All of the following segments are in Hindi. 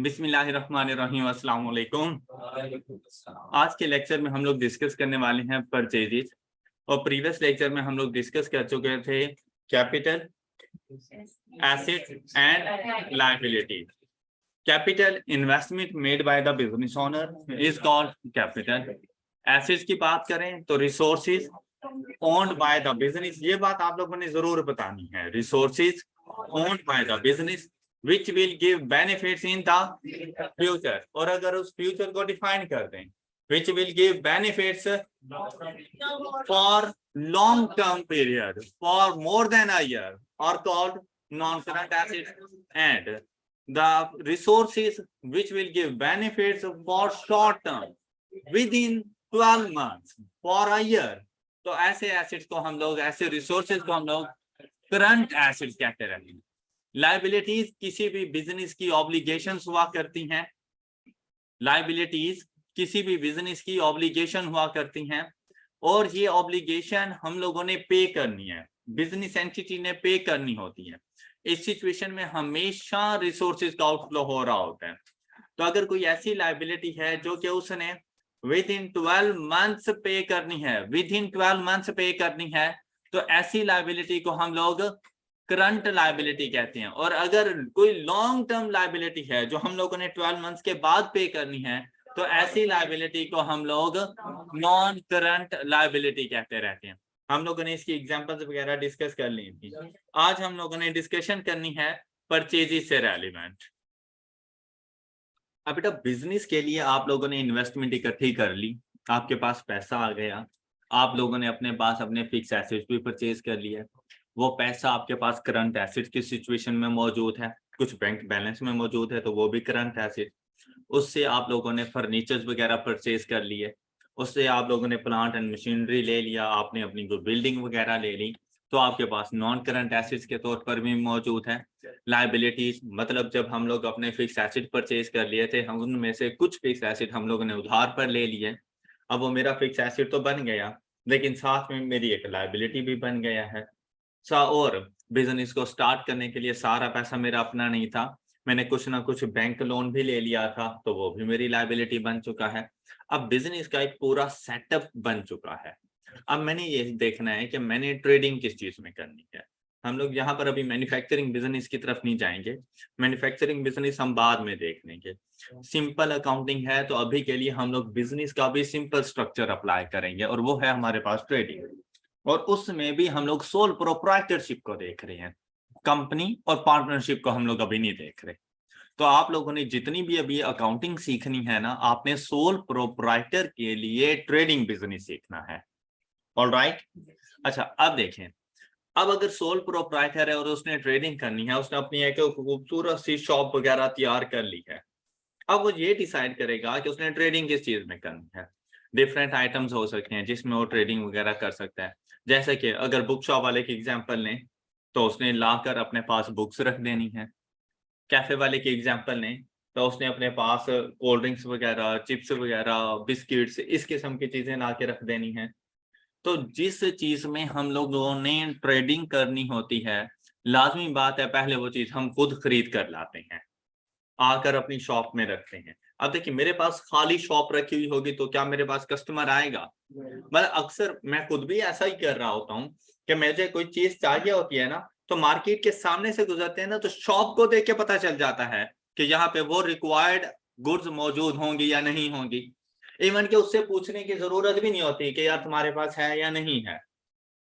बिस्मिल्लाहिर्रहमानिर्रहीम, अस्सलाम वालेकुम। आज के लेक्चर में हम लोग डिस्कस करने वाले हैं परचेजेस। और प्रीवियस लेक्चर में हम लोग डिस्कस कर चुके थे capital, asset and liability. Capital investment made by the business owner is called capital. Assets की बात करें तो resources owned by the business, ये बात आप लोगों ने जरूर बतानी है। Resources owned by the business which will give benefits in the future। और अगर उस फ्यूचर को डिफाइन कर दें, which will give benefits for long term period for more than a year are called non-current assets, and the resources which will give benefits for short term within 12 months for a year, तो ऐसे एसेट्स को हम लोग, ऐसे रिसोर्सेज को हम लोग करंट एसेट्स कहते रहेंगे। लायबिलिटीज किसी भी बिजनेस की ऑब्लिगेशंस हुआ करती हैं। लायबिलिटीज किसी भी बिजनेस की ऑब्लिगेशन हुआ करती हैं और ये ऑब्लिगेशन हम लोगों ने पे करनी है, बिजनेस एंटिटी ने पे करनी होती है। इस सिचुएशन में हमेशा रिसोर्सेज का आउटफ्लो हो रहा होता है। तो अगर कोई ऐसी लायबिलिटी है जो कि उसने विद इन 12 मंथ्स पे करनी है, विद इन 12 मंथ्स पे करनी है, तो ऐसी लायबिलिटी को हम लोग करंट लायबिलिटी कहते हैं। और अगर कोई लॉन्ग टर्म लायबिलिटी है जो हम लोगों ने 12 मंथ्स के बाद पे करनी है, तो ऐसी लायबिलिटी को हम लोग नॉन करंट लायबिलिटी कहते रहते हैं। हम लोगों ने इसकी एग्जांपल्स वगैरह डिस्कस कर ली थी। आज हम लोगों ने डिस्कशन करनी है परचेजेस से रेलेवेंट। अब बेटा, बिजनेस के लिए आप लोगों ने इन्वेस्टमेंट इकट्ठी कर ली, आपके पास पैसा आ गया, आप लोगों ने अपने पास अपने फिक्स एसेट्स भी परचेज कर लिए। वो पैसा आपके पास करंट एसेट की सिचुएशन में मौजूद है, कुछ बैंक बैलेंस में मौजूद है, तो वो भी करंट एसेट। उससे आप लोगों ने फर्नीचर्स वगैरह परचेज कर लिए, उससे आप लोगों ने प्लांट एंड मशीनरी ले लिया, आपने अपनी कोई बिल्डिंग वगैरह ले ली, तो आपके पास नॉन करंट एसेट्स के तौर पर भी मौजूद है। लायबिलिटीज मतलब जब हम लोग अपने फिक्स एसेट परचेज कर लिए थे, हम उनमें से कुछ फिक्स एसेट हम लोगों ने उधार पर ले लिए। अब वो मेरा फिक्स एसेट तो बन गया, लेकिन साथ में मेरी एक लायबिलिटी भी बन गया है। और बिजनेस को स्टार्ट करने के लिए सारा पैसा मेरा अपना नहीं था, मैंने कुछ ना कुछ बैंक लोन भी ले लिया था, तो वो भी मेरी लायबिलिटी बन चुका है। अब बिजनेस का एक पूरा सेटअप बन चुका है। अब मैंने ये देखना है कि मैंने ट्रेडिंग किस चीज में करनी है। हम लोग यहाँ पर अभी मैन्युफैक्चरिंग बिजनेस की तरफ नहीं जाएंगे, मैन्युफैक्चरिंग बिजनेस हम बाद में देख लेंगे। सिंपल अकाउंटिंग है, तो अभी के लिए हम लोग बिजनेस का भी सिंपल स्ट्रक्चर अप्लाई करेंगे, और वो है हमारे पास ट्रेडिंग। और उसमें भी हम लोग सोल प्रोप्राइटरशिप को देख रहे हैं, कंपनी और पार्टनरशिप को हम लोग अभी नहीं देख रहे। तो आप लोगों ने जितनी भी अभी अकाउंटिंग सीखनी है ना, आपने सोल प्रोप्राइटर के लिए ट्रेडिंग बिजनेस सीखना है। ऑलराइट, अच्छा अब देखें, अब अगर सोल प्रोप्राइटर है और उसने ट्रेडिंग करनी है, उसने अपनी एक खूबसूरत सी शॉप वगैरह तैयार कर ली है, अब वो ये डिसाइड करेगा कि उसने ट्रेडिंग किस चीज में करनी है। डिफरेंट आइटम्स हो सकते हैं जिसमें वो ट्रेडिंग वगैरह कर सकता है। जैसे कि अगर बुक शॉप वाले की एग्जांपल लें, तो उसने लाकर अपने पास बुक्स रख देनी है। कैफे वाले की एग्जांपल लें, तो उसने अपने पास कोल्ड ड्रिंक्स वगैरह, चिप्स वगैरह, बिस्किट्स, इस किस्म की चीजें ला के रख देनी है। तो जिस चीज में हम लोगों ने ट्रेडिंग करनी होती है, लाजमी बात है पहले वो चीज हम खुद खरीद कर लाते हैं, आकर अपनी शॉप में रखते हैं। अब देखिए, मेरे पास खाली शॉप रखी हुई होगी तो क्या मेरे पास कस्टमर आएगा? मतलब अक्सर मैं खुद भी ऐसा ही कर रहा होता हूँ कि मुझे कोई चीज चाहिए होती है ना, तो मार्केट के सामने से गुजरते हैं ना, तो शॉप को देख के पता चल जाता है कि यहाँ पे वो रिक्वायर्ड गुड्स मौजूद होंगी या नहीं होंगी। इवन कि उससे पूछने की जरूरत भी नहीं होती कि यार तुम्हारे पास है या नहीं है,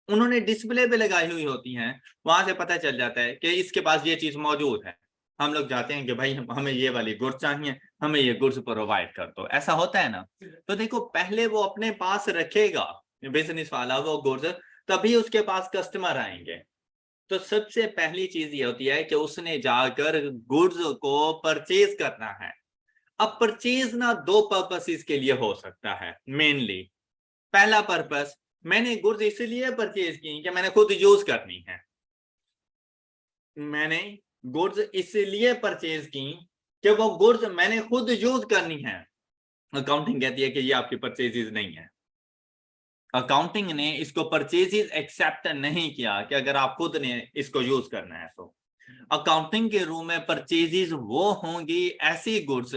उन्होंने डिस्प्ले पे लगाई हुई होती हैं, वहां से पता चल जाता है कि इसके पास ये चीज मौजूद है। हम लोग जाते हैं कि भाई हमें ये वाली गुड्स चाहिए, हमें ये गुड्स प्रोवाइड कर दो, ऐसा होता है ना। तो देखो, पहले वो अपने पास रखेगा बिजनेस वाला वो गुड्स, तभी उसके पास कस्टमर आएंगे। तो सबसे पहली चीज ये होती है कि उसने जाकर गुड्स को परचेज करना है। अब परचेज ना दो पर्पसेस के लिए हो सकता है मेनली। पहला पर्पस, मैंने गुड्स इसलिए परचेज की कि मैंने खुद यूज करनी है। मैंने गुड्स इसलिए परचेज की कि वो गुड्स मैंने खुद यूज करनी है। अकाउंटिंग कहती है कि ये आपकी परचेजेस नहीं है। अकाउंटिंग ने इसको परचेजेस एक्सेप्ट नहीं किया कि अगर आप खुद ने इसको यूज करना है तो। अकाउंटिंग के रूम में परचेजेस वो होंगी ऐसी गुड्स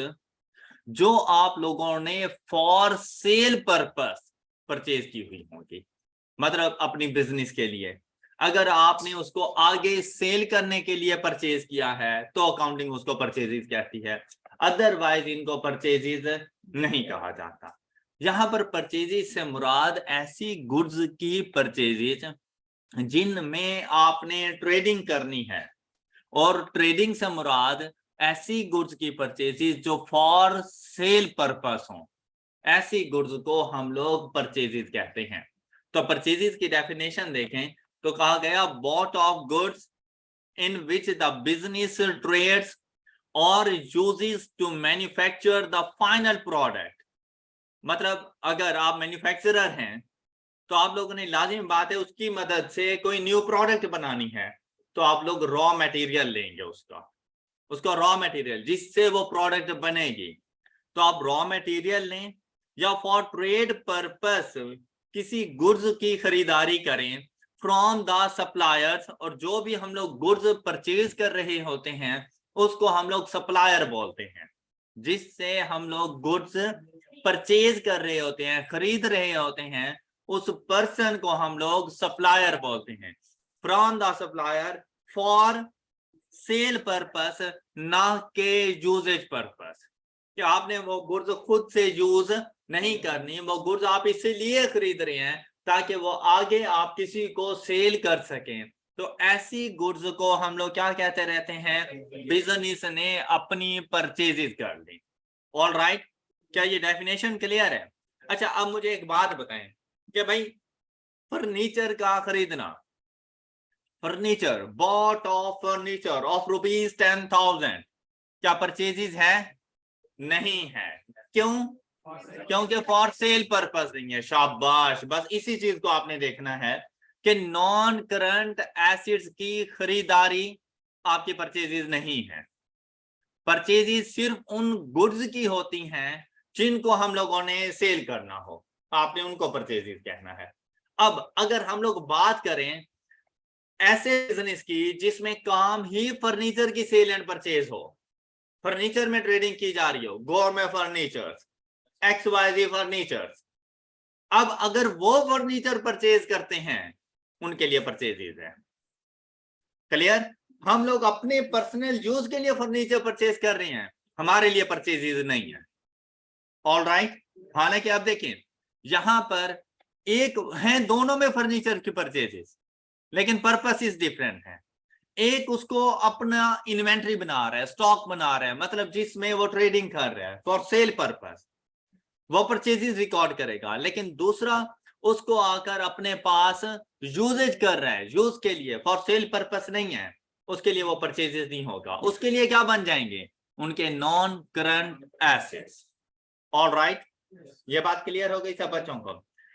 जो आप लोगों ने फॉर सेल पर्पस परचेज की हुई होगी, मतलब अपनी बिजनेस के लिए। अगर आपने उसको आगे सेल करने के लिए परचेज किया है तो अकाउंटिंग उसको परचेजेस कहती है, अदरवाइज इनको परचेजेस नहीं कहा जाता। यहां पर परचेजेस से मुराद ऐसी गुड्स की परचेजेस जिनमें आपने ट्रेडिंग करनी है, और ट्रेडिंग से मुराद ऐसी गुड्स की परचेजेस जो फॉर सेल पर्पस हो, ऐसी गुड्स को हम लोग परचेजेस कहते हैं। तो परचेजेस की डेफिनेशन देखें तो कहा गया bought of goods in which the business trades और uses to manufacture the final product. मतलब अगर आप मैन्युफैक्चरर हैं तो आप लोगों ने, लाजिम बात है, उसकी मदद से कोई न्यू प्रोडक्ट बनानी है तो आप लोग रॉ मटेरियल लेंगे, उसका रॉ मटेरियल जिससे वो प्रोडक्ट बनेगी, तो आप रॉ मटेरियल लें या फॉर ट्रेड पर्पस किसी गुड्स की खरीदारी करें फ्रॉम द सप्लायर्स, और जो भी हम लोग गुड्स परचेज कर रहे होते हैं उसको हम लोग सप्लायर बोलते हैं। जिससे हम लोग गुड्स परचेज कर रहे होते हैं, खरीद रहे होते हैं, उस पर्सन को हम लोग सप्लायर बोलते हैं। From the supplier for sale purpose, ना के यूजेज पर्पस, कि आपने वो गुड्स खुद से यूज नहीं करनी, वो गुड्स आप इसीलिए खरीद रहे हैं ताकि वो आगे आप किसी को सेल कर सकें। तो ऐसी गुड्स को हम लोग क्या कहते रहते हैं, बिजनेस ने अपनी परचेजेस कर ली। ऑल राइट, क्या ये डेफिनेशन क्लियर है? अच्छा, अब मुझे एक बात बताएं कि भाई फर्नीचर का खरीदना, furniture, bought of furniture of ₹10,000, क्या परचेजेस है? नहीं है। क्यों? क्योंकि फॉर सेल पर्पस नहीं है। शाबाश, बस इसी चीज को आपने देखना है कि नॉन करंट एसिड्स की खरीदारी आपकी परचेजेस नहीं है। परचेजेस सिर्फ उन गुड्स की होती हैं जिनको हम लोगों ने सेल करना हो, आपने उनको परचेजेस कहना है। अब अगर हम लोग बात करें ऐसे बिजनेस की जिसमें काम ही फर्नीचर की सेल एंड परचेज हो, फर्नीचर में ट्रेडिंग की जा रही हो, गौरमेंट फर्नीचर्स, XYZ फर्नीचर्स, अब अगर वो फर्नीचर परचेज करते हैं उनके लिए परचेजेस है। क्लियर? हम लोग अपने पर्सनल यूज के लिए फर्नीचर परचेज कर रहे हैं, हमारे लिए परचेजेस नहीं है। ऑल राइट, हालांकि आप देखें यहां पर एक है, दोनों में फर्नीचर की परचेजेस, लेकिन पर्पस इज डिफरेंट है। एक उसको अपना इन्वेंट्री बना रहा है, स्टॉक बना रहा है, मतलब जिसमें वो ट्रेडिंग कर रहा है फॉर सेल पर्पस, वो परचेजेस रिकॉर्ड करेगा। लेकिन दूसरा उसको आकर अपने पास यूजेज कर रहा है, यूज के लिए, फॉर सेल पर्पस नहीं है, उसके लिए वो परचेजेस नहीं होगा। उसके लिए क्या बन जाएंगे? उनके non current assets. All right, ये बात क्लियर हो गई सब बच्चों को?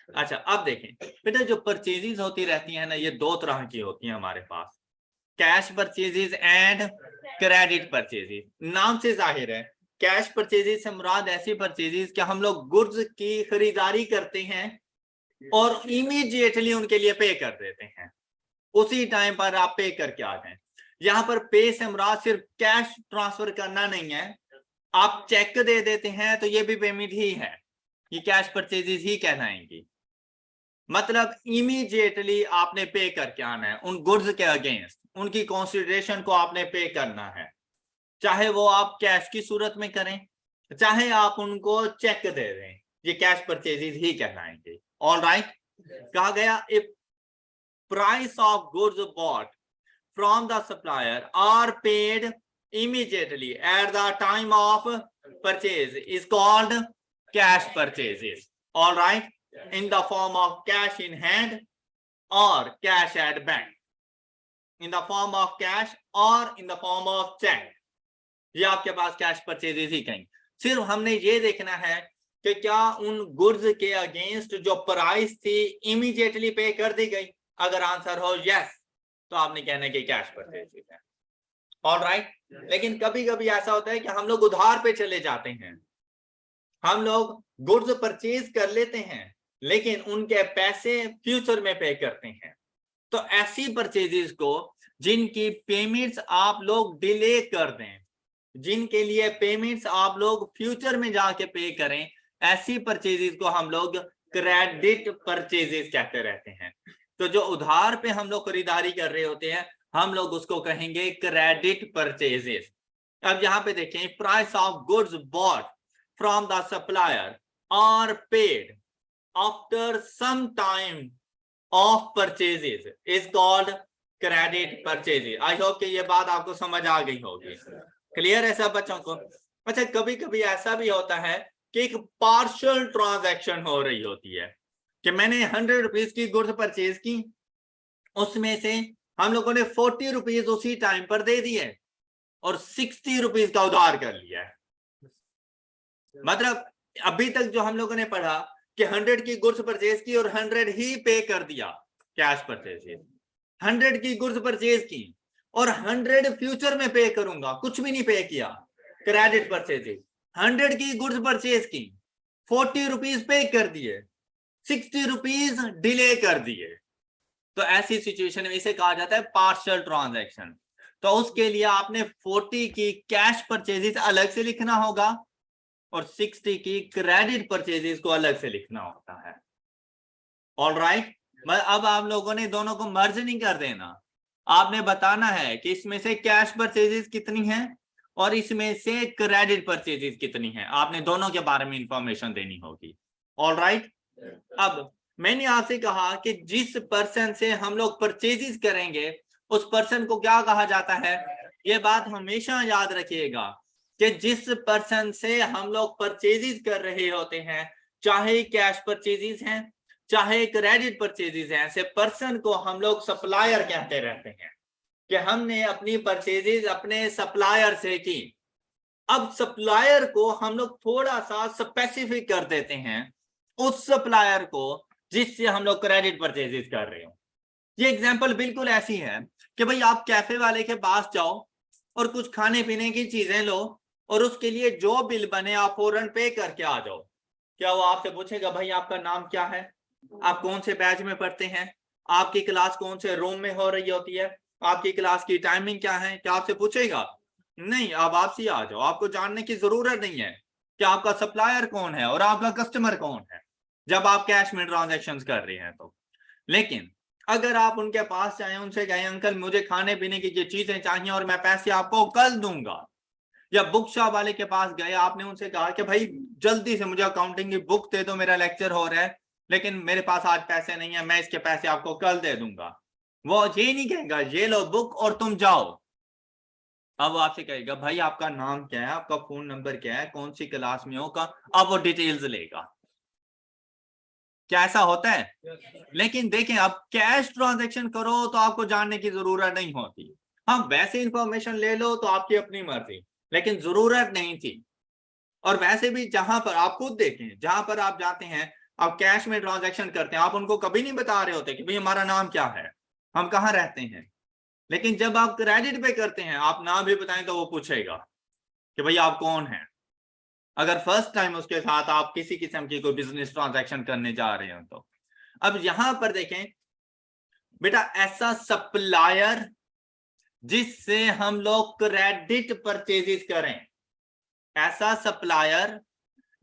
अच्छा, अब देखें बेटा, जो परचेजेस होती रहती है ना, ये दो तरह की होती है हमारे पास, cash purchases and credit purchases. नाम से जाहिर है कैश परचेजेस से मुराद ऐसी परचेजेस कि हम लोग गुड्स की खरीदारी करते हैं और इमीडिएटली उनके लिए पे कर देते हैं, उसी टाइम पर आप पे करके आ जाएं। यहां पर पे से मुराद सिर्फ कैश ट्रांसफर करना नहीं है, आप चेक दे देते हैं तो ये भी पेमेंट ही है, ये कैश परचेजेस ही कहलाएंगी। मतलब इमीडिएटली आपने पे करके आना है उन गुड्स के अगेंस्ट, उनकी कंसीडरेशन को आपने पे करना है, चाहे वो आप कैश की सूरत में करें, चाहे आप उनको चेक दे दें, ये कैश परचेजेस ही कहलाएंगे। ऑल राइट, कहा गया if price of goods bought from the supplier are paid immediately at the time of purchase is called cash purchases. All right, in the form of cash in hand or cash at bank, in the form of cash or in the form of check, ये आपके पास कैश परचेजेस ही कहेंगे। सिर्फ हमने ये देखना है कि क्या उन गुड्स के अगेंस्ट जो प्राइस थी इमीडिएटली पे कर दी गई। अगर आंसर हो यस तो आपने कहना कि कैश परचेजेस है। ऑल राइट, लेकिन कभी कभी ऐसा होता है कि हम लोग उधार पे चले जाते हैं, हम लोग गुड्स परचेज कर लेते हैं लेकिन उनके पैसे फ्यूचर में पे करते हैं, तो ऐसी परचेजेस को जिनकी पेमेंट्स आप लोग डिले कर दें, जिनके लिए पेमेंट्स आप लोग फ्यूचर में जाके पे करें, ऐसी परचेजेस को हम लोग क्रेडिट परचेजेस कहते रहते हैं। तो जो उधार पे हम लोग खरीदारी कर रहे होते हैं, हम लोग उसको कहेंगे क्रेडिट परचेजेस। अब यहाँ पे देखें, price of goods bought from the supplier are paid after some time of purchases is called credit purchases. I hope कि ये बात आपको समझ आ गई होगी। क्लियर है सब बच्चों को? अच्छा, कभी कभी ऐसा भी होता है कि एक पार्शियल ट्रांजैक्शन हो रही होती है कि मैंने 100 रुपीज की गुड्स परचेज की, उसमें से हम लोगों ने 40 रुपीज उसी टाइम पर दे दिए और 60 रुपीज का उधार कर लिया है। मतलब अभी तक जो हम लोगों ने पढ़ा कि 100 की गुड्स परचेज की और 100 ही पे कर दिया कैश परचेज, 100 की गुड्स परचेज की और 100 फ्यूचर में पे करूंगा, कुछ भी नहीं पे किया, क्रेडिट परचेज। 100 की गुड्स परचेज की, 40 रुपीज पे कर दिए, 60 रुपीज डिले कर दिए, तो ऐसी सिचुएशन में इसे कहा जाता है पार्शियल ट्रांजैक्शन। तो उसके लिए आपने 40 की कैश परचेजेस अलग से लिखना होगा और 60 की क्रेडिट परचेजेस को अलग से लिखना होता है। ऑलराइट, अब आप लोगों ने दोनों को मर्ज नहीं कर देना, आपने बताना है कि इसमें से कैश परचेजेस कितनी है और इसमें से क्रेडिट परचेजेस कितनी है, आपने दोनों के बारे में इंफॉर्मेशन देनी होगी। ऑलराइट, अब मैंने आपसे कहा कि जिस पर्सन से हम लोग परचेजेस करेंगे उस पर्सन को क्या कहा जाता है। ये बात हमेशा याद रखिएगा कि जिस पर्सन से हम लोग परचेजेस कर रहे होते हैं, चाहे कैश परचेजेस हैं चाहे क्रेडिट परचेजेस हैं, ऐसे पर्सन को हम लोग सप्लायर कहते रहते हैं कि हमने अपनी परचेजेस अपने सप्लायर से की। अब सप्लायर को हम लोग थोड़ा सा स्पेसिफिक कर देते हैं, उस सप्लायर को जिससे हम लोग क्रेडिट परचेजेस कर रहे हो। ये एग्जांपल बिल्कुल ऐसी है कि भाई आप कैफे वाले के पास जाओ और कुछ खाने पीने की चीजें लो और उसके लिए जो बिल बने आप फौरन पे करके आ जाओ। क्या वो आपसे पूछेगा भाई आपका नाम क्या है, आप कौन से बैच में पढ़ते हैं, आपकी क्लास कौन से रूम में हो रही होती है, आपकी क्लास की टाइमिंग क्या है, क्या आपसे पूछेगा? नहीं, आप आपसे आ जाओ, आपको जानने की जरूरत नहीं है कि आपका सप्लायर कौन है और आपका कस्टमर कौन है जब आप कैश में ट्रांजैक्शंस कर रहे हैं तो। लेकिन अगर आप उनके पास जाए, उनसे कहें अंकल मुझे खाने पीने की ये चीजें चाहिए और मैं पैसे आपको कल दूंगा, या बुक शॉप वाले के पास गए, आपने उनसे कहा कि भाई जल्दी से मुझे अकाउंटिंग की बुक दे दो, मेरा लेक्चर हो रहा है लेकिन मेरे पास आज पैसे नहीं है, मैं इसके पैसे आपको कल दे दूंगा, वो ये नहीं कहेगा ये लो बुक और तुम जाओ। अब वो आपसे कहेगा भाई आपका नाम क्या है, आपका फोन नंबर क्या है, कौन सी क्लास में हो का, अब वो डिटेल्स लेगा। क्या ऐसा होता है? लेकिन देखें, अब कैश ट्रांजैक्शन करो तो आपको जानने की जरूरत नहीं होती। हाँ, वैसे इंफॉर्मेशन ले लो तो आपकी अपनी मर्जी, लेकिन जरूरत नहीं थी। और वैसे भी जहां पर आप खुद देखें, जहां पर आप जाते हैं, आप कैश में ट्रांजैक्शन करते हैं, आप उनको कभी नहीं बता रहे होते कि भाई हमारा नाम क्या है, हम कहाँ रहते हैं। लेकिन जब आप क्रेडिट पे करते हैं, आप नाम भी बताएं तो वो पूछेगा कि भाई आप कौन हैं, अगर फर्स्ट टाइम उसके साथ आप किसी किस्म की कोई बिजनेस ट्रांजैक्शन करने जा रहे हो तो। अब यहां पर देखें बेटा, ऐसा सप्लायर जिससे हम लोग क्रेडिट परचेजेस करें, ऐसा सप्लायर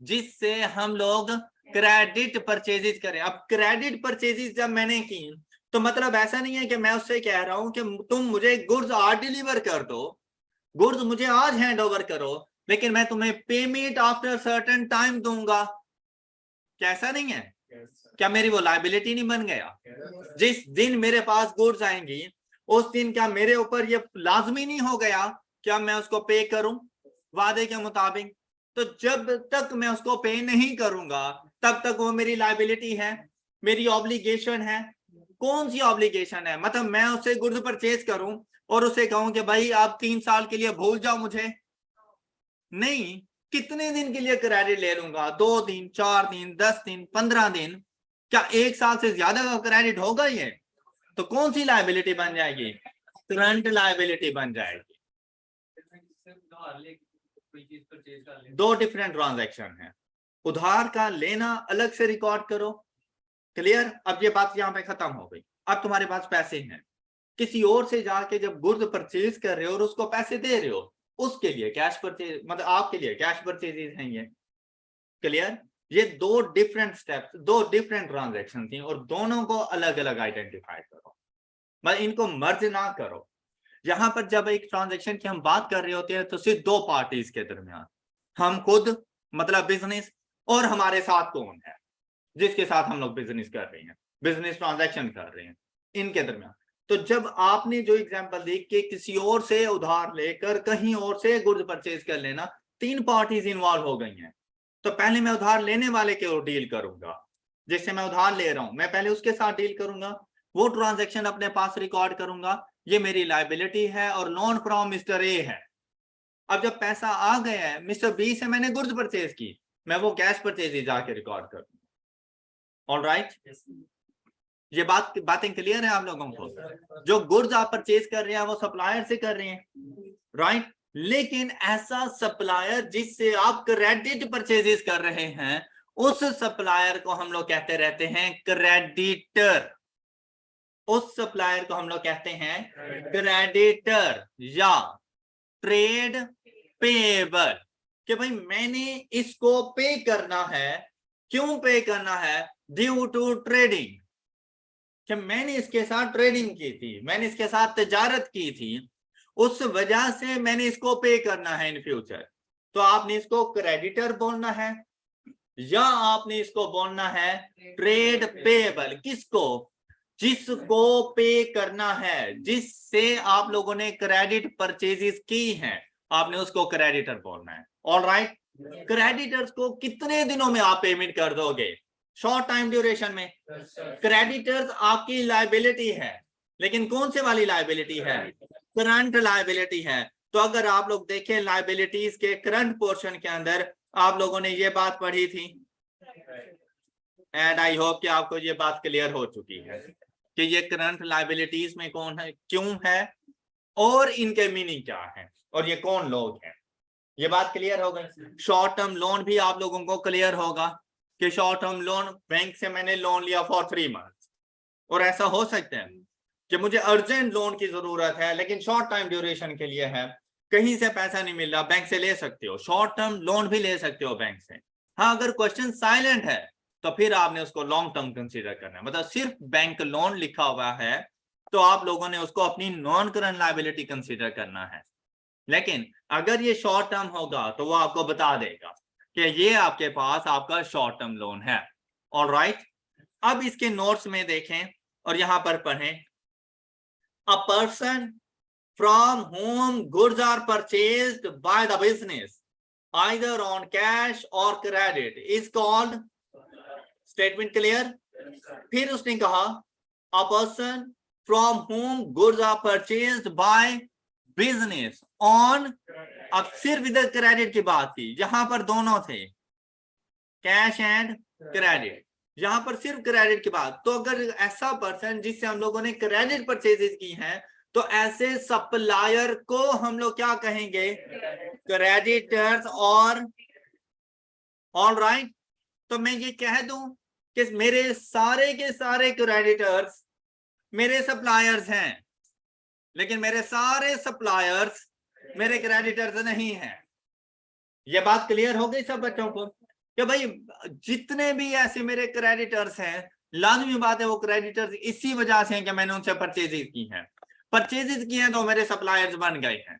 जिससे हम लोग क्रेडिट परचेजेस करें। अब क्रेडिट परचेजेस जब मैंने की तो मतलब ऐसा नहीं है कि मैं उससे कह रहा हूं कि तुम मुझे गुड्स आज डिलीवर कर दो, गुड्स मुझे आज हैंड ओवर करो, लेकिन मैं तुम्हें पेमेंट आफ्टर सर्टेन टाइम दूंगा। कैसा नहीं है? क्या मेरी वो लायबिलिटी नहीं बन गया? जिस दिन मेरे पास गुड्स आएंगी उस दिन क्या मेरे ऊपर ये लाजमी नहीं हो गया क्या मैं उसको पे करूं वादे के मुताबिक? तो जब तक मैं उसको पे नहीं करूंगा तब तक वो मेरी लायबिलिटी है, मेरी ऑब्लिगेशन है। कौन सी ऑब्लिगेशन है? मतलब मैं उससे गुड्स परचेज करूं और उसे कहूं कि भाई आप 3 साल के लिए भूल जाओ मुझे, नहीं, कितने दिन के लिए क्रेडिट ले लूंगा? 2 दिन, 4 दिन, 10 दिन, 15 दिन, क्या 1 साल से ज्यादा का क्रेडिट होगा ये? तो कौन सी लायबिलिटी बन जाएगी? करंट लायबिलिटी बन जाएगी। दो डिफरेंट ट्रांजैक्शन है, उधार का लेना अलग से रिकॉर्ड करो। क्लियर? अब ये बात यहां पे खत्म हो गई। अब तुम्हारे पास पैसे हैं, किसी और से जाके जब गुड्स परचेज कर रहे हो और उसको पैसे दे रहे हो, उसके लिए कैश परचेज, मतलब आपके लिए कैश परचेजेस हैं ये। क्लियर? ये दो डिफरेंट स्टेप्स, दो डिफरेंट ट्रांजैक्शन थी और दोनों को अलग अलग आइडेंटिफाई करो, मतलब इनको मर्ज ना करो। यहां पर जब एक ट्रांजैक्शन की हम बात कर रहे होते हैं तो सिर्फ दो पार्टीज के दरमियान, हम खुद मतलब बिजनेस और हमारे साथ कौन है जिसके साथ हम लोग बिजनेस कर रहे हैं, बिजनेस ट्रांजैक्शन कर रहे हैं, इनके दरमियान। तो जब आपने जो एग्जांपल दी कि किसी और से उधार लेकर कहीं और से गुड्स परचेज कर लेना, तीन पार्टीज इन्वॉल्व हो गई हैं। तो पहले मैं उधार लेने वाले के डील करूंगा, जिससे मैं उधार ले रहा हूं, मैं पहले उसके साथ डील करूंगा, वो ट्रांजैक्शन अपने पास रिकॉर्ड करूंगा, ये मेरी लायबिलिटी है और लोन फ्रॉम मिस्टर ए है। अब जब पैसा आ गया है मिस्टर बी से, मैंने गुड्स परचेज की, मैं वो कैश परचेज ही जाके रिकॉर्ड करूंगा। ऑलराइट, ये बातें क्लियर है आप लोगों को? जो गुड्स आप परचेज कर रहे हैं वो सप्लायर से कर रहे हैं, राइट? लेकिन ऐसा सप्लायर जिससे आप क्रेडिट परचेजेस कर रहे हैं, उस सप्लायर को हम लोग कहते रहते हैं क्रेडिटर। उस सप्लायर को हम लोग कहते हैं क्रेडिटर या ट्रेड पेएबल, कि भाई मैंने इसको पे करना है। क्यों पे करना है? ड्यू टू ट्रेडिंग, कि मैंने इसके साथ ट्रेडिंग की थी, मैंने इसके साथ तिजारत की थी, उस वजह से मैंने इसको पे करना है इन फ्यूचर। तो आपने इसको क्रेडिटर बोलना है या आपने इसको बोलना है ट्रेड पेएबल। किसको? जिसको पे करना है, जिससे आप लोगों ने क्रेडिट परचेजेस की हैं, आपने उसको क्रेडिटर बोलना है। ऑलराइट, क्रेडिटर्स को कितने दिनों में आप पेमेंट कर दोगे? शॉर्ट टाइम ड्यूरेशन में। क्रेडिटर्स आपकी लायबिलिटी है, लेकिन कौन से वाली लायबिलिटी है? करंट लायबिलिटी है। तो अगर आप लोग देखें लायबिलिटीज के करंट पोर्शन के अंदर, आप लोगों ने ये बात पढ़ी थी, एंड आई होप कि आपको ये बात क्लियर हो चुकी है कि ये करंट लायबिलिटीज में कौन है, क्यों है और इनके मीनिंग क्या है और ये कौन लोग हैं। ये बात क्लियर हो गई। शॉर्ट टर्म लोन भी आप लोगों को क्लियर होगा कि शॉर्ट टर्म लोन, बैंक से मैंने लोन लिया फॉर 3 months, और ऐसा हो सकता है कि मुझे अर्जेंट लोन की जरूरत है लेकिन शॉर्ट टाइम ड्यूरेशन के लिए है, कहीं से पैसा नहीं मिल रहा, बैंक से ले सकते हो, शॉर्ट टर्म लोन भी ले सकते हो बैंक से। हाँ, अगर क्वेश्चन साइलेंट है तो फिर आपने उसको लॉन्ग टर्म कंसीडर करना है, मतलब सिर्फ बैंक लोन लिखा हुआ है तो आप लोगों ने उसको अपनी नॉन करंट लायबिलिटी कंसीडर करना है। लेकिन अगर ये शॉर्ट टर्म होगा तो वो आपको बता देगा कि ये आपके पास आपका शॉर्ट टर्म लोन है। ऑलराइट, अब इसके नोट्स में देखें और यहां पर पढ़ें, a person from whom goods are purchased by the business either on cash or credit is called, statement clear? फिर उसने कहा a person from whom goods are purchased by business on, अब सिर्फ इधर क्रेडिट की बात थी, यहां पर दोनों थे कैश एंड क्रेडिट, यहां पर सिर्फ क्रेडिट की बात। तो अगर ऐसा पर्सन जिससे हम लोगों ने क्रेडिट परचेजेस की हैं, तो ऐसे सप्लायर को हम लोग क्या कहेंगे? क्रेडिटर्स। और ऑलराइट, तो मैं ये कह दूं कि मेरे सारे के सारे क्रेडिटर्स मेरे सप्लायर्स हैं, लेकिन मेरे सारे सप्लायर्स मेरे क्रेडिटर्स नहीं हैं। ये बात क्लियर हो गई सब बच्चों को कि भाई जितने भी ऐसे मेरे क्रेडिटर्स हैं, लाजमी बात है वो क्रेडिटर्स इसी वजह से हैं कि मैंने उनसे परचेजेस की हैं, परचेजेस किए हैं तो मेरे सप्लायर्स बन गए हैं।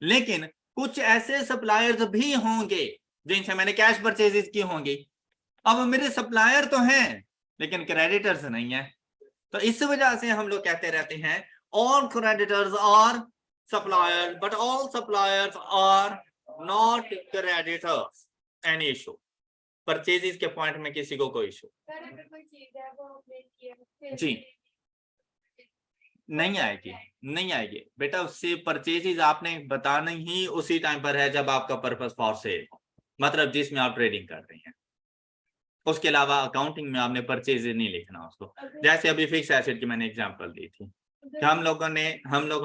लेकिन कुछ ऐसे सप्लायर्स भी होंगे जिनसे मैंने कैश परचेजेस की होंगी, अब मेरे सप्लायर तो हैं लेकिन क्रेडिटर्स नहीं है। तो इस वजह से हम लोग कहते रहते हैं all creditors are suppliers but all suppliers are not creditors. Any issue purchases के पॉइंट में किसी को कोई इशू? जी नहीं आएगी, नहीं आएगी बेटा, उससे परचेजेस आपने बताना ही उसी टाइम पर है जब आपका पर्पस फॉर सेल हो, मतलब जिसमें आप ट्रेडिंग कर रहे हैं। उसके अलावा अकाउंटिंग में आपने परचेजेस नहीं लिखना उसको। जैसे अभी फिक्स एसेट की मैंने एग्जांपल दी थी कि हम लोगों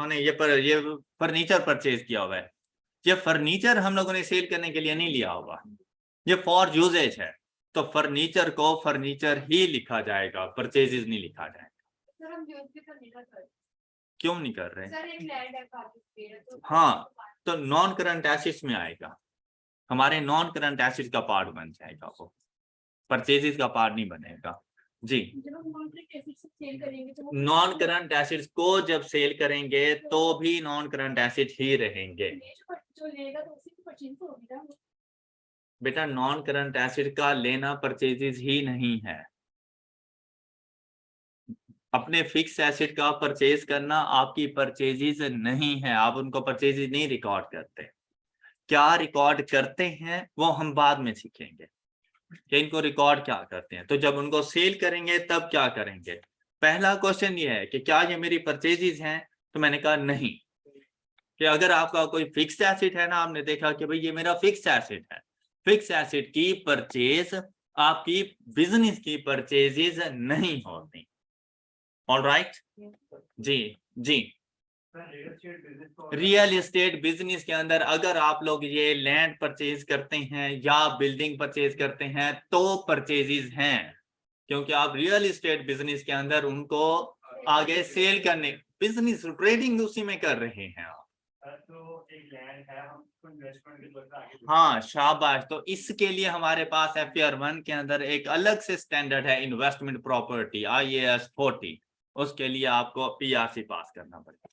ने ये फर्नीचर परचेज किया हुआ है, ये फर्नीचर हम लोगों ने सेल करने के लिए नहीं लिया होगा, ये फॉर यूजेज है, तो फर्नीचर को फर्नीचर ही लिखा जाएगा, परचेजेस नहीं लिखा जाएगा। क्यों नहीं कर रहे? सर एक लैंड है काफी पेड़ तो हाँ, तो नॉन करंट एसेट्स में आएगा, हमारे नॉन करंट एसेट्स का पार्ट बन जाएगा, वो परचेजेस का पार्ट नहीं बनेगा। जी, जब हम नॉन करंट एसेट से सेल करेंगे तो नॉन करंट एसेट्स को जब सेल करेंगे तो भी नॉन करंट एसेट ही रहेंगे। जो लेगा तो उसी की परचेज तो होगी ना। बेटा नॉन करंट एसेट का लेना परचेजेस ही नहीं है, अपने फिक्स एसेट का परचेज करना आपकी परचेजेस नहीं है, आप उनको परचेजेस नहीं रिकॉर्ड करते। क्या रिकॉर्ड करते हैं वो हम बाद में सीखेंगे कि इनको रिकॉर्ड क्या करते हैं। तो जब उनको सेल करेंगे तब क्या करेंगे? पहला क्वेश्चन ये है कि क्या ये मेरी परचेजेस हैं, तो मैंने कहा नहीं। कि अगर आपका कोई फिक्स एसेट है ना, आपने देखा कि भाई ये मेरा फिक्स एसेट है, फिक्स एसेट की परचेज आपकी बिजनेस की परचेजेस नहीं होती। ऑलराइट जी जी। रियल एस्टेट बिजनेस के अंदर अगर आप लोग ये लैंड परचेज करते हैं या बिल्डिंग परचेज करते हैं तो परचेजेस हैं, क्योंकि आप रियल एस्टेट बिजनेस के अंदर उनको आगे सेल करने, बिजनेस ट्रेडिंग उसी में कर रहे हैं आप। तो एक लैंड है, हम इन्वेस्टमेंट के तौर पे हाँ शाबाश। तो इसके लिए हमारे पास FR 1 के अंदर एक अलग से स्टैंडर्ड है, इन्वेस्टमेंट प्रॉपर्टी IAS 40, उसके लिए आपको PRC पास करना पड़ेगा।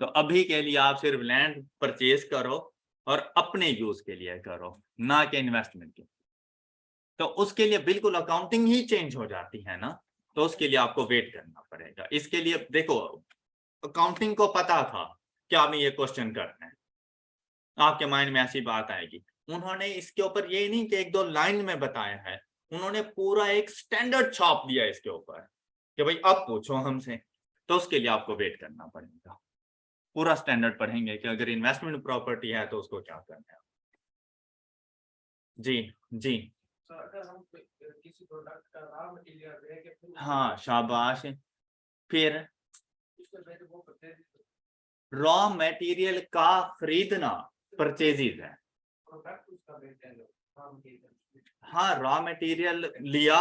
तो अभी के लिए आप सिर्फ लैंड परचेज करो और अपने यूज के लिए करो, ना कि इन्वेस्टमेंट के। तो उसके लिए बिल्कुल अकाउंटिंग ही चेंज हो जाती है ना, तो उसके लिए आपको वेट करना पड़ेगा। इसके लिए देखो अकाउंटिंग को पता था कि हमें ये क्वेश्चन करना है, आपके माइंड में ऐसी बात आएगी। उन्होंने इसके ऊपर ये नहीं कि एक दो लाइन में बताया है, उन्होंने पूरा एक स्टैंडर्ड छाप दिया इसके ऊपर कि भाई अब पूछो हमसे। तो उसके लिए आपको वेट करना पड़ेगा, पूरा स्टैंडर्ड पढ़ेंगे कि अगर इन्वेस्टमेंट प्रॉपर्टी है तो उसको क्या करना है। जी जी अगर हम किसी प्रोडक्ट का रॉ मटेरियल हाँ शाबाश। फिर रॉ मटेरियल का खरीदना परचेजेज है। हाँ रॉ मटेरियल लिया,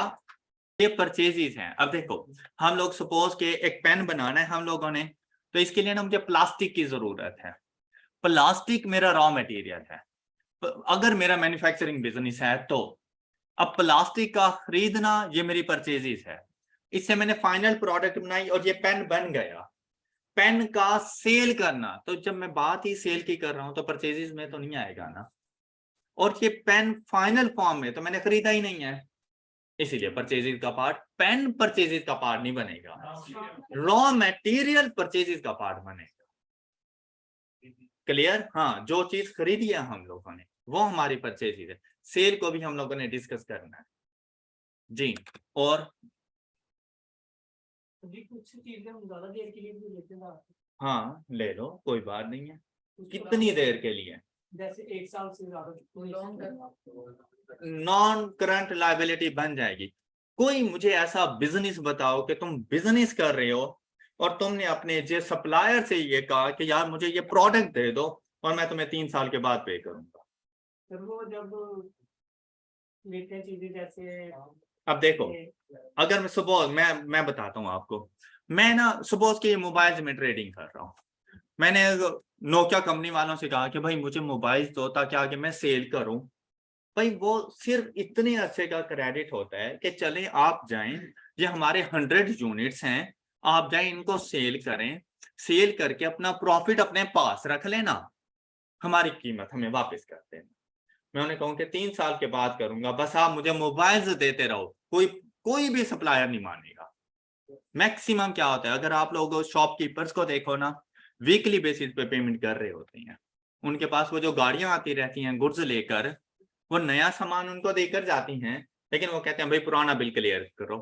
ये परचेजेज हैं। अब देखो हम लोग सपोज के एक पेन बनाना है हम लोगों ने, तो इसके लिए ना मुझे प्लास्टिक की जरूरत है। प्लास्टिक मेरा रॉ मटेरियल है, अगर मेरा मैन्युफैक्चरिंग बिजनेस है तो। अब प्लास्टिक का खरीदना ये मेरी परचेजेस है, इससे मैंने फाइनल प्रोडक्ट बनाई और ये पेन बन गया। पेन का सेल करना, तो जब मैं बात ही सेल की कर रहा हूं तो परचेजेस में तो नहीं आएगा ना, और ये पेन फाइनल फॉर्म में तो मैंने खरीदा ही नहीं है, इसीलिए परचेजेस का पार्ट, पेन परचेजेस का पार्ट नहीं बनेगा, रॉ मटेरियल परचेजेस का पार्ट बनेगा। क्लियर? हाँ, जो चीज खरीदी है हम लोगों ने वो हमारी परचेजेस है। सेल को भी हम लोगों ने डिस्कस करना है जी। और कुछ चीजें हम ज्यादा देर के लिए भी लेते हैं। हाँ ले लो, कोई बात नहीं है। कितनी देर के लिए? जैसे 1 साल से ज्यादा नॉन करंट लायबिलिटी बन जाएगी। कोई मुझे ऐसा बिजनेस बताओ कि तुम बिजनेस कर रहे हो और तुमने अपने जो सप्लायर से ये कहा कि यार मुझे ये प्रोडक्ट दे दो और मैं तुम्हें 3 साल के बाद पे करूंगा। तो वो जब लेते हैं चीजें जैसे, अब देखो अगर मैं सपोज मैं बताता हूँ आपको, मैं ना सपोज कि मोबाइल्स में ट्रेडिंग कर रहा हूँ, मैंने नोकिया कंपनी वालों से कहा कि भाई मुझे मोबाइल दो ताकि आगे मैं सेल करूं। भाई वो सिर्फ इतने अरसे का क्रेडिट होता है कि चले आप जाएं, ये हमारे 100 यूनिट्स हैं, आप जाएं इनको सेल करें, सेल करके अपना प्रॉफिट अपने पास रख लेना, हमारी कीमत हमें वापस कर देना। मैं उन्हें कहूँ कि 3 साल के बाद करूंगा, बस आप मुझे मोबाइल्स देते रहो, कोई भी सप्लायर नहीं मानेगा। मैक्सिमम क्या होता है, अगर आप लोग शॉपकीपर्स को देखो ना, वीकली बेसिस पे पेमेंट कर रहे होते हैं, उनके पास वो जो गाड़ियां आती रहती हैं गुड्स लेकर, वो नया सामान उनको देकर जाती हैं, लेकिन वो कहते हैं भाई पुराना बिल क्लियर करो,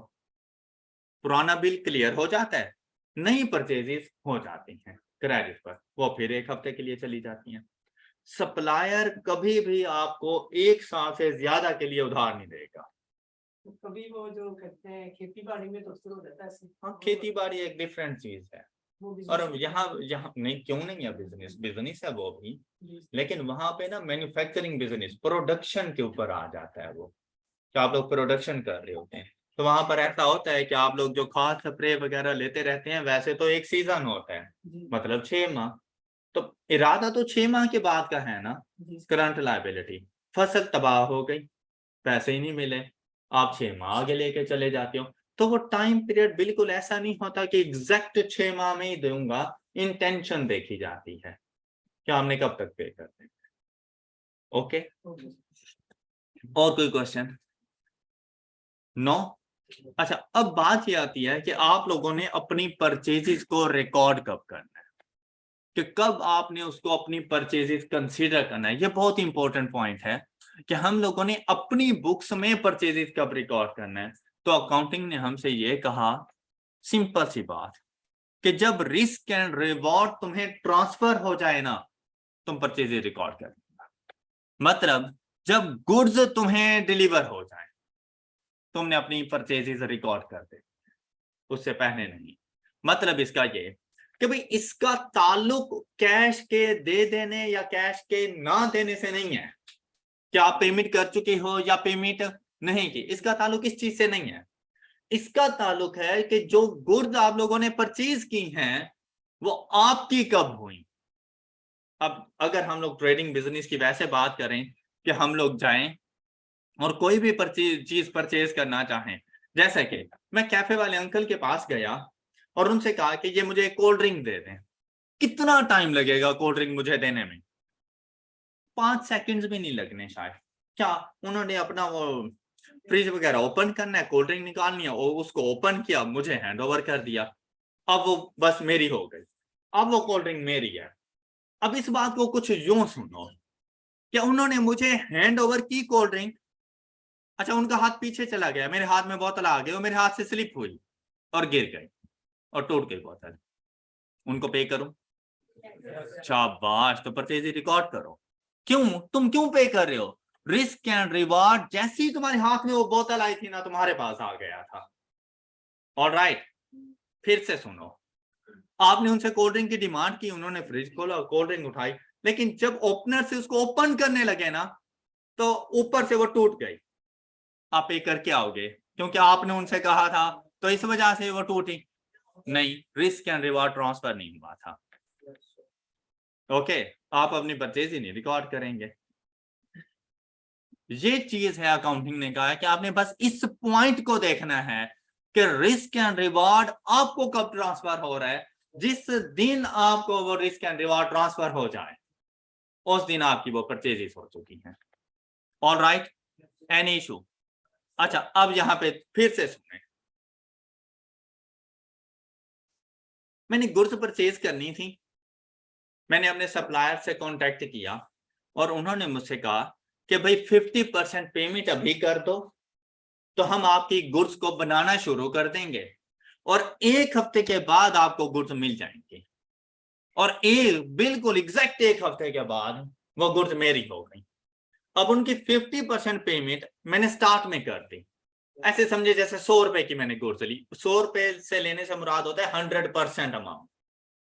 पुराना बिल क्लियर हो जाता है, नई परचेजेस हो जाती हैं क्रेडिट पर, वो फिर 1 हफ्ते के लिए चली जाती हैं। सप्लायर कभी भी आपको 1 साल से ज्यादा के लिए उधार नहीं देगा। कभी वो जो कहते हैं खेती बाड़ी में तो अक्सर हो जाता है। हाँ खेती बाड़ी एक डिफरेंट चीज है, और यहाँ नहीं, क्यों नहीं है, बिजनेस है वो भी, लेकिन वहां पे ना मैन्युफैक्चरिंग बिजनेस प्रोडक्शन के ऊपर आ जाता है वो, कि आप लोग प्रोडक्शन कर रहे होते हैं। तो वहां पर ऐसा होता है कि आप लोग जो खाद स्प्रे वगैरह लेते रहते हैं, वैसे तो एक सीजन होता है, जी मतलब 6 माह। तो इरादा तो 6 माह के बाद का है ना। जी करंट लायबिलिटी, फसल तबाह हो गई, पैसे ही नहीं मिले, आप 6 माह आगे लेके चले जाते हो, तो वो टाइम पीरियड बिल्कुल ऐसा नहीं होता कि एग्जैक्ट 6 माह में ही दूंगा। इंटेंशन देखी जाती है कि हमने कब तक पे कर देंगे। ओके, ओके और कोई क्वेश्चन? नो? अच्छा, अब बात ये आती है कि आप लोगों ने अपनी परचेजेस को रिकॉर्ड कब करना है, कि कब आपने उसको अपनी परचेजेस कंसीडर करना है। ये बहुत इंपॉर्टेंट पॉइंट है कि हम लोगों ने अपनी बुक्स में परचेजेस कब रिकॉर्ड करना है। तो अकाउंटिंग ने हमसे ये कहा, सिंपल सी बात, कि जब रिस्क एंड रिवॉर्ड तुम्हें ट्रांसफर हो जाए ना, तुम परचेजेस रिकॉर्ड कर। मतलब जब गुड्स तुम्हें डिलीवर हो जाए, तुमने अपनी परचेजेस रिकॉर्ड कर दे, उससे पहले नहीं। मतलब इसका ये कि भाई इसका ताल्लुक कैश के दे देने या कैश के ना देने से नहीं है, कि आप पेमेंट कर चुके हो या पेमेंट नहीं की, इसका ताल्लुक इस चीज से नहीं है। इसका ताल्लुक है कि जो गुड्स आप लोगों ने परचेज की हैं, वो आपकी कब हुई। अब अगर हम लोग ट्रेडिंग बिजनेस की वैसे बात करें कि हम लोग जाएं और कोई भी चीज परचेज करना चाहें, जैसे कि मैं कैफे वाले अंकल के पास गया और उनसे कहा कि ये मुझे कोल्ड ड्रिंक दे दें, कितना टाइम लगेगा कोल्ड ड्रिंक मुझे देने में? 5 सेकंड्स भी नहीं लगने शायद। क्या उन्होंने अपना वो फ्रिज वगैरह ओपन करना है, कोल्ड ड्रिंक निकालनी है, और उसको ओपन किया, मुझे हैंड ओवर कर दिया, अब वो बस मेरी हो गई, अब वो कोल्ड ड्रिंक मेरी है। अब इस बात को कुछ यूं सुनो, क्या उन्होंने मुझे हैंड ओवर की कोल्ड ड्रिंक, अच्छा उनका हाथ पीछे चला गया, मेरे हाथ में बोतल आ गई और मेरे हाथ से स्लिप हुई और गिर गई और टूट गई बोतल, उनको पे करूं? शाबाश, तो परचेज रिकॉर्ड करो। क्यों? तुम क्यों पे कर रहे हो? रिस्क एंड रिवार्ड जैसे ही तुम्हारे हाथ में वो बोतल आई थी ना, तुम्हारे पास आ गया था। ऑलराइट, फिर से सुनो, आपने उनसे कोल्ड ड्रिंक की डिमांड की, उन्होंने फ्रिज खोला, कोल्ड ड्रिंक उठाई, लेकिन जब ओपनर से उसको ओपन करने लगे ना, तो ऊपर से वो टूट गई। आप पे करके आओगे क्योंकि आपने उनसे कहा था, तो इस वजह से वो टूटी नहीं, रिस्क एंड रिवार्ड ट्रांसफर नहीं हुआ था। ओके, आप अपनी परचेज ही नहीं रिकॉर्ड करेंगे। ये चीज है, अकाउंटिंग ने कहा है कि आपने बस इस पॉइंट को देखना है कि रिस्क एंड रिवार्ड आपको कब ट्रांसफर हो रहा है। जिस दिन आपको वो रिस्क एंड रिवार्ड ट्रांसफर हो जाए, उस दिन आपकी वो परचेजेस हो चुकी हैं। Alright, any issue? अच्छा, अब यहां पे फिर से सुने, मैंने गुड्स परचेज करनी थी, मैंने अपने सप्लायर से कांटेक्ट किया और उन्होंने मुझसे कहा कि भाई 50% पेमेंट अभी कर दो, तो हम आपकी गुड्स को बनाना शुरू कर देंगे और 1 हफ्ते के बाद आपको गुड्स मिल जाएंगे। और बिल्कुल एग्जैक्ट 1 हफ्ते के बाद वो गुड्स मेरी हो गई। अब उनकी 50% पेमेंट मैंने स्टार्ट में कर दी। ऐसे समझे जैसे 100 रुपए की मैंने गुड्स ली, 100 रुपए से लेने से मुराद होता है 100% अमाउंट,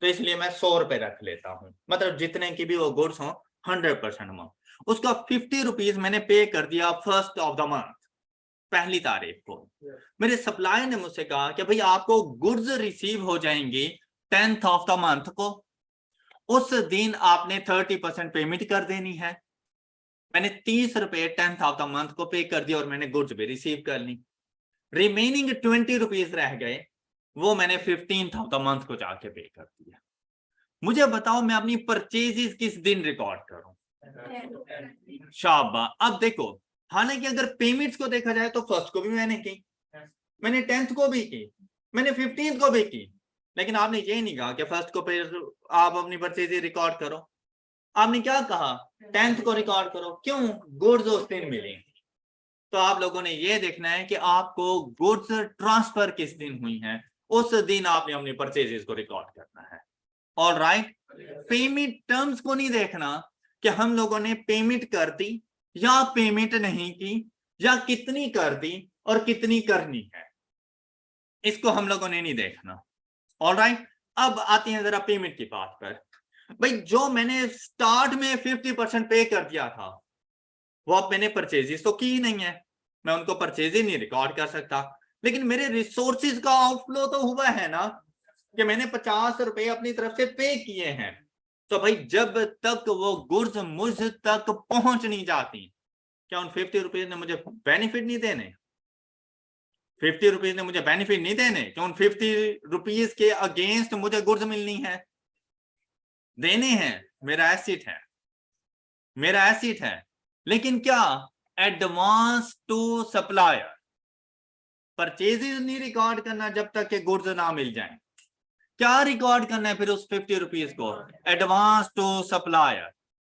तो इसलिए मैं 100 रुपए रख लेता हूँ, मतलब जितने की भी वो गुड्स हो 100% अमाउंट। उसका 50 रुपीज मैंने पे कर दिया 1st ऑफ द मंथ, पहली तारीख को। मेरे सप्लायर ने मुझसे कहा कि भाई आपको गुड्स रिसीव हो जाएंगी 10th ऑफ द मंथ को, उस दिन आपने 30% पेमेंट कर देनी है। मैंने 30 रुपए 10th ऑफ द मंथ को पे कर दिया और मैंने गुड्स भी रिसीव कर ली। रिमेनिंग 20 रुपीज रह गए, वो मैंने 15th ऑफ द मंथ को जाके पे कर दिया। मुझे बताओ मैं अपनी परचेजेस किस दिन रिकॉर्ड करूं? शाबाश। अब देखो, हालांकि अगर पेमेंट्स को देखा जाए तो 1st को भी मैंने की, मैंने 10th को भी की, मैंने 15th को भी की, लेकिन आपने ये नहीं कहा कि 1st को फिर आप अपनी परचेजेस रिकॉर्ड करो। आपने क्या कहा? 10th को रिकॉर्ड करो। क्यों? गुड्स उस दिन मिली। तो आप लोगों ने ये देखना है कि आपको गुड्स ट्रांसफर किस दिन हुई है, उस दिन आपने अपनी परचेजेस को रिकॉर्ड करना है। ऑलराइट, पेमेंट टर्म्स को नहीं देखना कि हम लोगों ने पेमेंट कर दी या पेमेंट नहीं की, या कितनी कर दी और कितनी करनी है, इसको हम लोगों ने नहीं देखना। ऑलराइट, अब आती है जरा पेमेंट की बात पर। भाई जो मैंने स्टार्ट में 50% पे कर दिया था, वो अब मैंने परचेजेस तो की ही नहीं है, मैं उनको परचेज ही नहीं रिकॉर्ड कर सकता। लेकिन मेरे रिसोर्सेज का आउटफ्लो तो हुआ है ना, कि मैंने 50 रुपए अपनी तरफ से पे किए हैं। तो भाई जब तक वो गुड्स मुझ तक पहुंच नहीं जाती, क्या उन 50 रुपीज ने मुझे बेनिफिट नहीं देने? 50 रुपीज ने मुझे बेनिफिट नहीं देने? क्या उन 50 रुपीज के अगेंस्ट मुझे गुड्स मिलनी है? देने हैं, मेरा एसेट है, मेरा एसेट है। लेकिन क्या एडवांस टू सप्लायर, परचेजेस नहीं रिकॉर्ड करना जब तक के गुड्स ना मिल जाए। क्या रिकॉर्ड करना है फिर उस 50 रुपीज को? Advance to supplier.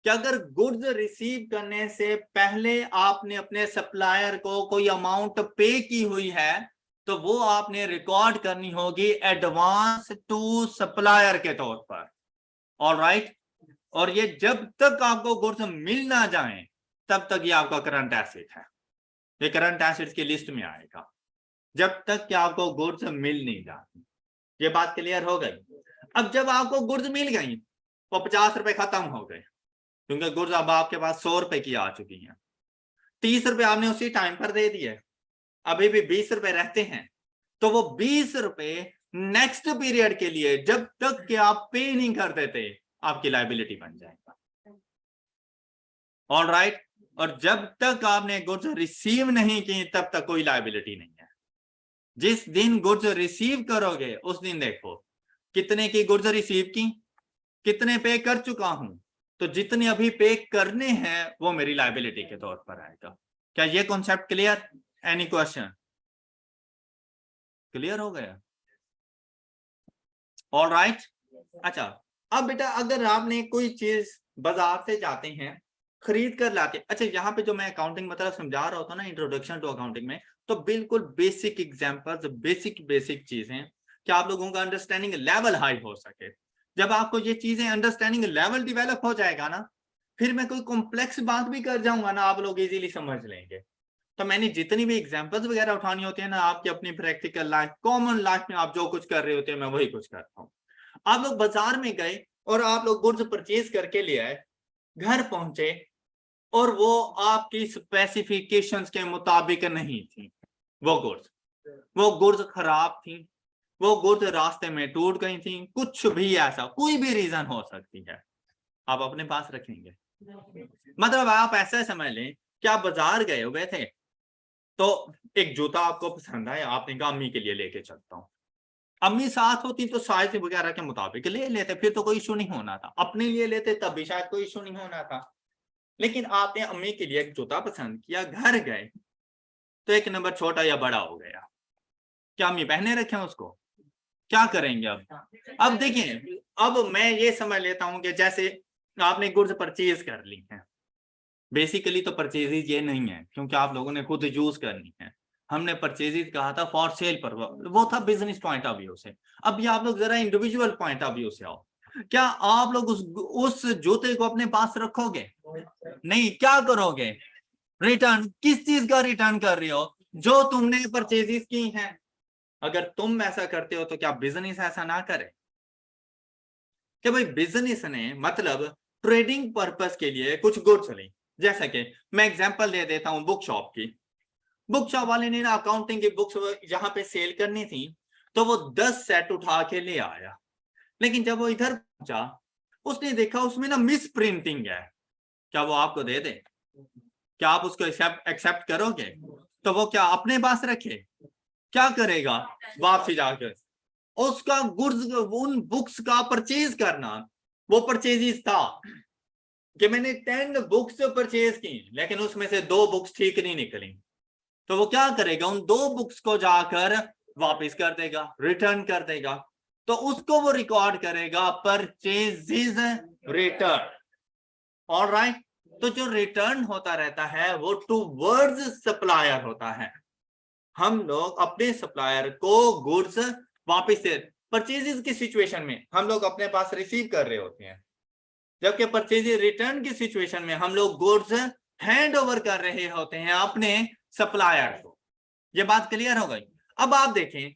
कि अगर गुड्स रिसीव करने से पहले आपने अपने सप्लायर को कोई अमाउंट पे की हुई है, तो वो आपने रिकॉर्ड करनी होगी एडवांस टू सप्लायर के तौर पर। ऑलराइट, और ये जब तक आपको गुड्स मिल ना जाए तब तक ये आपका करंट एसेट है, ये करंट एसेट्स की लिस्ट में आएगा, जब तक कि आपको गुड्स मिल नहीं जाती। ये बात क्लियर हो गई? अब जब आपको गुड्स मिल गई तो 50 रुपए खत्म हो गए, क्योंकि गुड्स अब आपके पास 100 रुपए की आ चुकी हैं। 30 रुपए आपने उसी टाइम पर दे दिए, अभी भी 20 रुपए रहते हैं। तो वो 20 रुपए नेक्स्ट पीरियड के लिए जब तक कि आप पे नहीं कर देते आपकी लायबिलिटी बन जाएगा। ऑलराइट, और जब तक आपने गुड्स रिसीव नहीं की तब तक कोई लायबिलिटी नहीं है। जिस दिन गुड्स रिसीव करोगे उस दिन देखो कितने की गुड्स रिसीव की, कितने पे कर चुका हूं, तो जितने अभी पे करने हैं वो मेरी लायबिलिटी के तौर पर आएगा। क्या ये concept clear? Any question? Clear हो गया? ऑलराइट। अच्छा, अब बेटा अगर आपने कोई चीज बाजार से जाते हैं खरीद कर लाते, अच्छा यहाँ पे जो मैं अकाउंटिंग मतलब समझा रहा होता ना इंट्रोडक्शन टू अकाउंटिंग में, तो बिल्कुल बेसिक एग्जांपल्स, बेसिक चीजें कि आप लोगों का अंडरस्टैंडिंग लेवल हाई हो सके। जब आपको ये चीजें अंडरस्टैंडिंग लेवल डेवलप हो जाएगा ना, फिर मैं कोई कॉम्प्लेक्स बात भी कर जाऊंगा ना, आप लोग इजीली समझ लेंगे। तो मैंने जितनी भी एग्जांपल्स वगैरह उठानी होती है ना, आपकी अपनी प्रैक्टिकल लाइफ, कॉमन लाइफ में आप जो कुछ कर रहे होते हैं मैं वही कुछ करता हूँ। आप लोग बाजार में गए और आप लोग गुड्स परचेज करके ले आए, घर पहुंचे और वो आपकी स्पेसिफिकेशंस के मुताबिक नहीं थी वो गुड्स खराब थी, वो गुड्स रास्ते में टूट गई थी, कुछ भी ऐसा कोई भी रीजन हो सकती है, आप अपने पास रखेंगे? मतलब आप ऐसा समझ लें कि आप बाजार गए हुए थे, तो एक जूता आपको पसंद आया, आपने कहा अम्मी के लिए लेके चलता हूँ। अम्मी साथ होती तो साइज वगैरह के मुताबिक ले लेते, फिर तो कोई इशू नहीं होना था। अपने लिए लेते तब भी शायद कोई इशू नहीं होना था। लेकिन आपने अम्मी के लिए एक जूता पसंद किया, घर गए तो एक नंबर छोटा या बड़ा हो गया, क्या अम्मी पहने रखे उसको? क्या करेंगे अब देखिए, अब मैं ये समझ लेता हूं कि जैसे आपने गुड्स परचेज कर ली है, बेसिकली तो परचेजेज ये नहीं है क्योंकि आप लोगों ने खुद यूज करनी है, हमने परचेजेज कहा था फॉर सेल पर, वो था बिजनेस पॉइंट ऑफ व्यू से। अब ये आप लोग जरा इंडिविजुअल पॉइंट ऑफ व्यू से आओ, क्या आप लोग उस जूते को अपने पास रखोगे? नहीं, क्या करोगे? रिटर्न। किस चीज का रिटर्न कर रहे हो? जो तुमने परचेजेस की हैं। अगर तुम ऐसा करते हो तो क्या बिजनेस ऐसा ना करे? कि भाई बिजनेस ने मतलब ट्रेडिंग पर्पस के लिए कुछ गुड्स ली, जैसा कि मैं एग्जांपल दे देता हूं बुक शॉप की। बुक शॉप वाले ने ना अकाउंटिंग की बुक्स यहाँ पे सेल करनी थी, तो वो 10 सेट उठा के ले आया। लेकिन जब वो इधर पहुंचा उसने देखा उसमें ना मिस प्रिंटिंग है। क्या वो आपको दे दे? क्या आप उसको एक्सेप्ट करोगे? तो वो क्या अपने पास रखे? क्या करेगा? वापसी जाकर उसका गुड्स, उन बुक्स का परचेज करना, वो परचेज था कि मैंने 10 बुक्स परचेज की लेकिन उसमें से 2 बुक्स ठीक नहीं निकली, तो वो क्या करेगा? उन 2 बुक्स को जाकर वापस कर देगा, रिटर्न कर देगा, तो उसको वो रिकॉर्ड करेगा परचेजेस रिटर्न। ऑलराइट, तो जो रिटर्न होता रहता है वो टूवर्ड्स सप्लायर होता है। हम लोग अपने सप्लायर को गुड्स वापस से, परचेजेस की सिचुएशन में हम लोग अपने पास रिसीव कर रहे होते हैं, जबकि परचेजेस रिटर्न की सिचुएशन में हम लोग गुड्स हैंड ओवर कर रहे होते हैं अपने सप्लायर को। ये बात क्लियर हो गई? अब आप देखें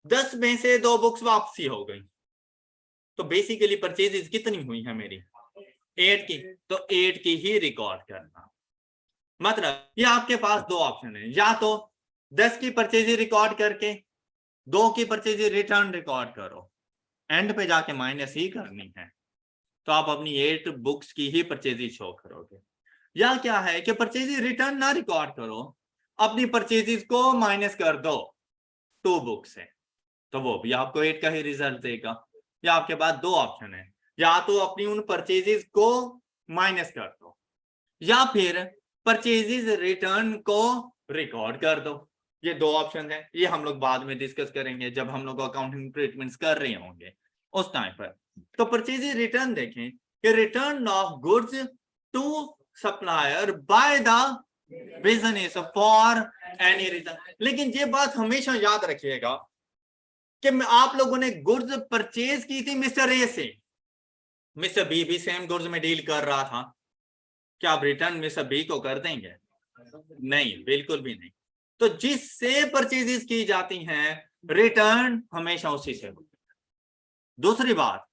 10 में से 2 बुक्स वापसी हो गई, तो बेसिकली परचेजेस कितनी हुई है मेरी? 8 की, तो 8 की ही रिकॉर्ड करना। मतलब ये आपके पास 2 ऑप्शन है, या तो 10 की परचेज रिकॉर्ड करके 2 की परचेज रिटर्न रिकॉर्ड करो, एंड पे जाके माइनस ही करनी है, तो आप अपनी 8 बुक्स की ही परचेज शो करोगे। या क्या है कि परचेज रिटर्न ना रिकॉर्ड करो, अपनी परचेजेस को माइनस कर दो 2 बुक से, तो वो भी आपको 8 का ही रिजल्ट देगा। या आपके पास 2 ऑप्शन है, या तो अपनी उन परचेजेस को माइनस कर दो, या फिर परचेजेस रिटर्न को रिकॉर्ड कर दो। ये 2 ऑप्शन है, ये हम लोग बाद में डिस्कस करेंगे जब हम लोग अकाउंटिंग ट्रीटमेंट्स कर रहे होंगे उस टाइम पर। तो परचेजेस रिटर्न देखें कि return of goods to supplier by the business for any reason. लेकिन ये बात हमेशा याद रखिएगा कि आप लोगों ने गुड्स परचेज की थी मिस्टर ए से, मिस्टर बी भी सेम गुड्स में डील कर रहा था, क्या आप रिटर्न मिस्टर बी को कर देंगे? नहीं, बिल्कुल भी नहीं। तो जिससे परचेजेस की जाती हैं रिटर्न हमेशा उसी से होती है। दूसरी बात,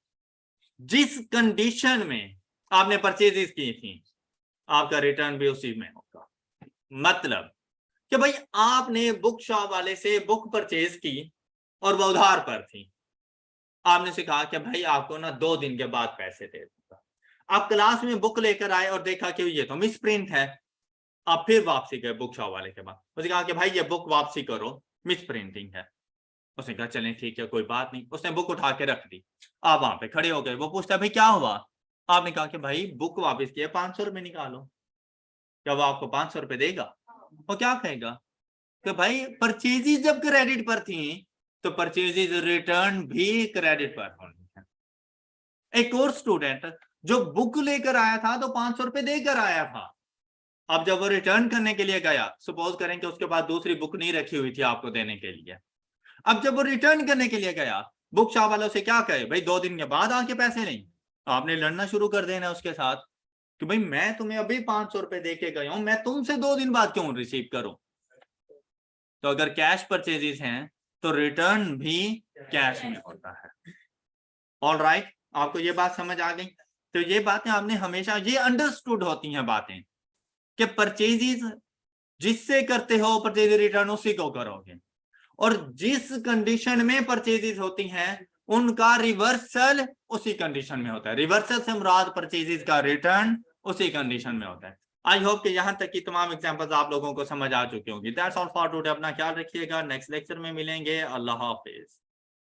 जिस कंडीशन में आपने परचेजेस की थी आपका रिटर्न भी उसी में होगा। मतलब कि भाई आपने बुक शॉप वाले से बुक परचेज की और वो उधार पर थी, आपने से कहा कि भाई आपको ना 2 दिन के बाद पैसे दे दूंगा। आप क्लास में बुक लेकर आए और देखा कि ये तो मिस प्रिंट है, आप फिर वापसी गए बुक शॉप वाले के पास, उसने कहा कि भाई ये बुक वापसी करो, मिस प्रिंटिंग है। उसने कहा चलें ठीक है कोई बात नहीं, उसने बुक उठा के रख दी। आप वहां पे खड़े हो गए, वो पूछता भाई क्या हुआ? आपने कहा कि भाई बुक वापस किया, 500 रुपए निकालो। क्या वो आपको 500 रुपए देगा? वो क्या कहेगा कि भाई परचेजेस जब क्रेडिट पर थी तो परचेजेस रिटर्न भी क्रेडिट पर होनी है। एक और स्टूडेंट जो बुक लेकर आया था तो 500 रुपए देकर आया था, अब जब वो रिटर्न करने के लिए गया, सपोज करें कि उसके पास दूसरी बुक नहीं रखी हुई थी आपको देने के लिए, अब जब वो रिटर्न करने के लिए गया, बुक शॉप वालों से क्या कहे भाई 2 दिन के बाद आके पैसे नहीं, आपने लड़ना शुरू कर देना उसके साथ कि भाई मैं तुम्हें अभी 500 रुपए दे के गया हूं, मैं तुमसे 2 दिन बाद क्यों रिसीव करूं? तो अगर कैश परचेजेस हैं तो रिटर्न भी कैश में होता है। ऑल राइट, आपको ये बात समझ आ गई? तो ये बातें आपने हमेशा ये अंडरस्टूड होती हैं बातें कि परचेजेस जिससे करते हो परचेज रिटर्न उसी को करोगे, और जिस कंडीशन में परचेजेस होती हैं उनका रिवर्सल उसी कंडीशन में होता है। रिवर्सल से मुराद परचेजेस का रिटर्न उसी कंडीशन में होता है। आई होप कि यहां तक की तमाम एग्जांपल्स आप लोगों को समझ आ चुकी होंगी। That's all for today. अपना ख्याल रखिएगा, नेक्स्ट लेक्चर में मिलेंगे। अल्लाह हाफिज।